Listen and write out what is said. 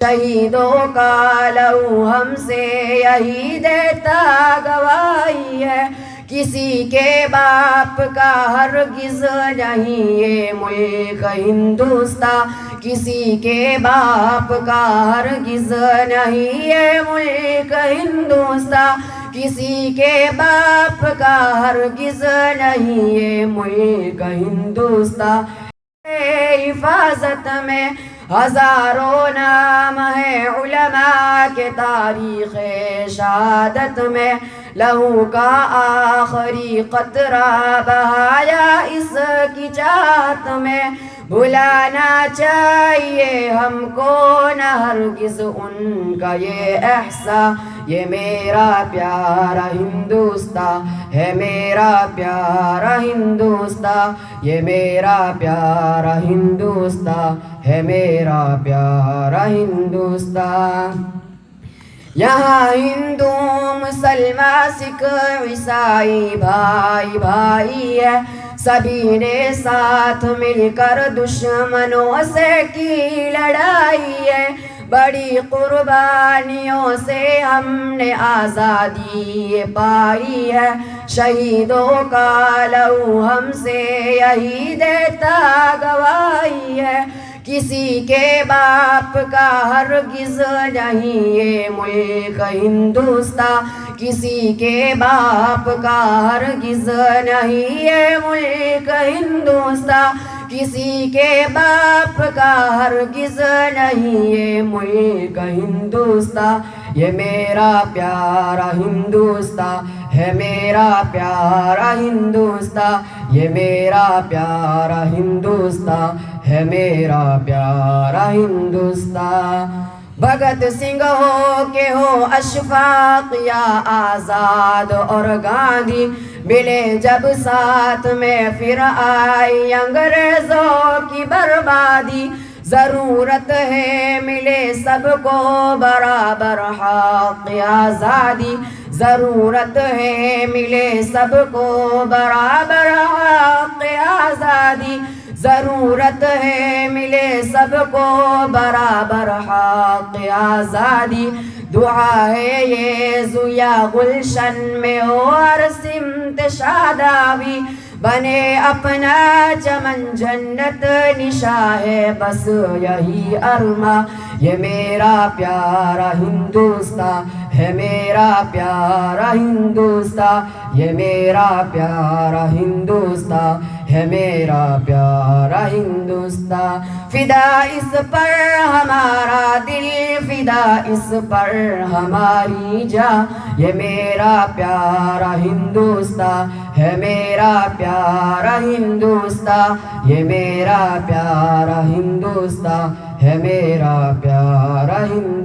शहीदों का लहू हमसे यही देता गवाही है। किसी के बाप का हरगिज़ नहीं ये मुल्क हिंदुस्तान, किसी के बाप का हरगिज़ नहीं ये मुल्क हिंदुस्तान, किसी के बाप का हरगिज़ नहीं ये मुल्क हिंदुस्तान। हिफाजत में हजारों नाम है उलमा के, तारीख़ शहादत में लहू का आखिरी कतरा बहाया इसकी चाहत में। भुलाना चाहिए हमको न हरगिज़ उनका ये एहसा, ये मेरा प्यारा हिंदुस्तान है, मेरा प्यारा हिंदुस्तान, ये मेरा प्यारा हिंदुस्तान है, मेरा प्यारा हिंदुस्तान। यहाँ हिंदू मुसलमान सिख ईसाई भाई भाई है, सभी ने साथ मिलकर दुश्मनों से की लड़ाई है। बड़ी कुर्बानियों से हमने आज़ादी पाई है, शहीदों का लहू हमसे यही देता गवाही है। किसी के बाप का हरगिज़ नहीं ये मुल्क हिंदुस्तान, किसी के बाप का हरगिज़ नहीं ये मुल्क हिंदुस्तान, किसी के बाप का हरगिज़ नहीं ये मुल्क हिंदुस्तान। ये मेरा प्यारा हिंदुस्तान है, मेरा प्यारा हिंदुस्तान, ये मेरा प्यारा हिंदुस्तान है, मेरा प्यारा हिंदुस्तान। भगत सिंह हो के हो अशफाक या आज़ाद और गांधी, मिले जब साथ में फिर आई अंग्रेज़ों की बर्बादी। ज़रूरत है मिले सबको बराबर हक़ आज़ादी, ज़रूरत है मिले सबको बराबर हक़ आज़ादी, ज़रूरत है मिले सबको बराबर हक़ आज़ादी। दुआ है ये ज़ुया गुलशन में हो हर सिमत शादावी, बने अपना चमन जन्नत निशा है बस यही अरमा। ये मेरा प्यारा हिंदुस्तान है, मेरा प्यारा हिंदुस्तान, ये मेरा प्यारा हिंदुस्तान है, मेरा प्यारा हिंदुस्तान। फिदा इस पर हमारा दिल, फिदा इस पर हमारी जान, ये मेरा प्यारा हिंदुस्तान है, मेरा प्यारा हिंदुस्तान, ये मेरा प्यारा हिंदुस्तान है, मेरा प्यारा हिंदुस्तान।